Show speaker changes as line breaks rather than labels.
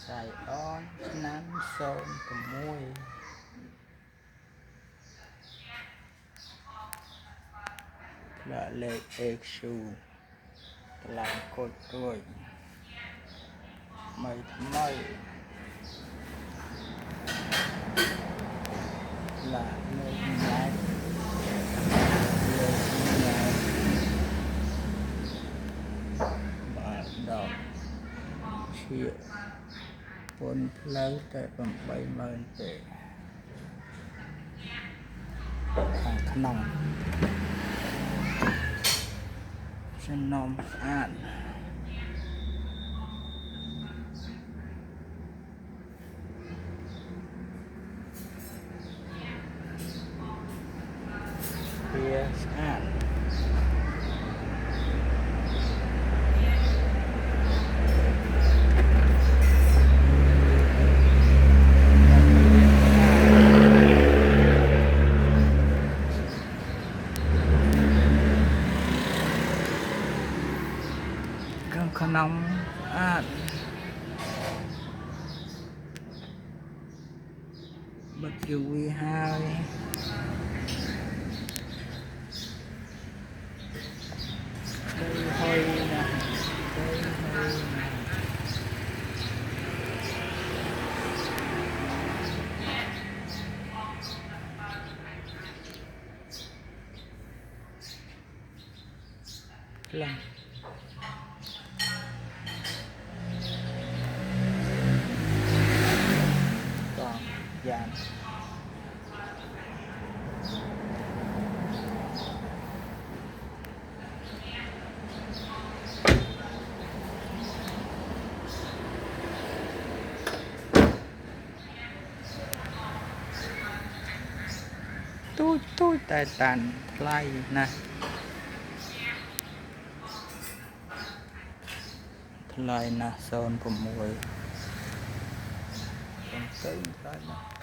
Sài On năm sông của môi là lệ ếch xù làm cột rồi mày mày là nơi nhái và đọc triệu bốn lâu tại bằng 70,000 tệ hàng khăn nòng chân nòng án phía án khăn nòng án bật vui hai đây hơi nè đây hơi nè lần còn dàn tôi tại tàn play nè play nè sơn của mùi còn cây play nè